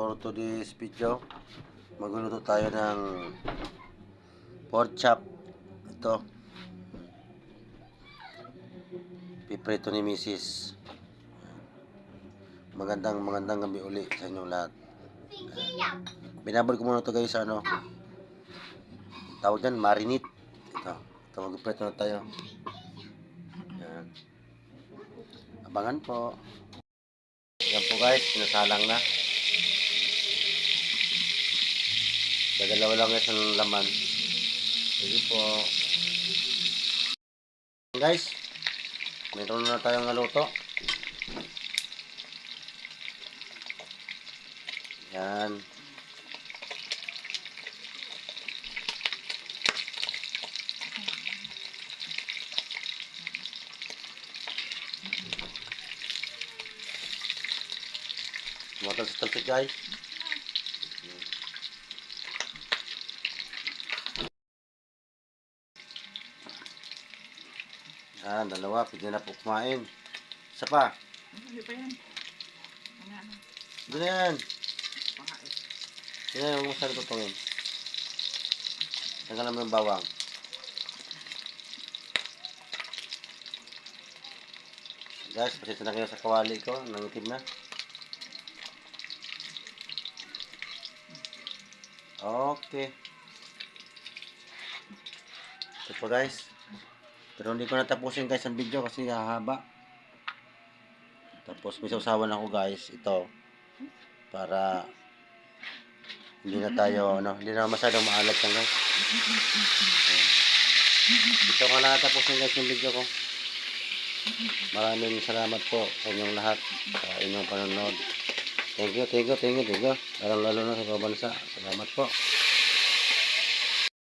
For today's video, magluluto tayo ng pork chop. Ito, piprito ni Mrs. Magandang gabi uli sa inyong lahat. Binabal ko muna ito guys, tawag dyan, marinate. Ito magpiprito na tayo. Yan. Abangan po. Yan po guys, pinasalang na. Dalawa lang guys ang laman. Sige po. Guys, meron na tayong naluto. Yan. Tumatal sa talsik guys. Yan, dalawa. Pwede na po kumain. Isa pa. Hindi pa yan. Hindi na yan. Hindi na yan. Huwag mo saan tutungin. Tanggal naman yung bawang. Guys, pasensya na kayo sa kawali ko. Nangitim na. Okay. Ito po guys. Pero hindi ko natapusin guys ang video kasi hahaba. Tapos may sausawan ako guys. Ito. Para hindi na tayo, hindi na masyadong maalat yan guys. Ito nga lang natapusin guys yung video ko. Maraming salamat po sa inyong lahat. Sa inyong panonood. Thank you. Lalo na sa kabansa. Salamat po.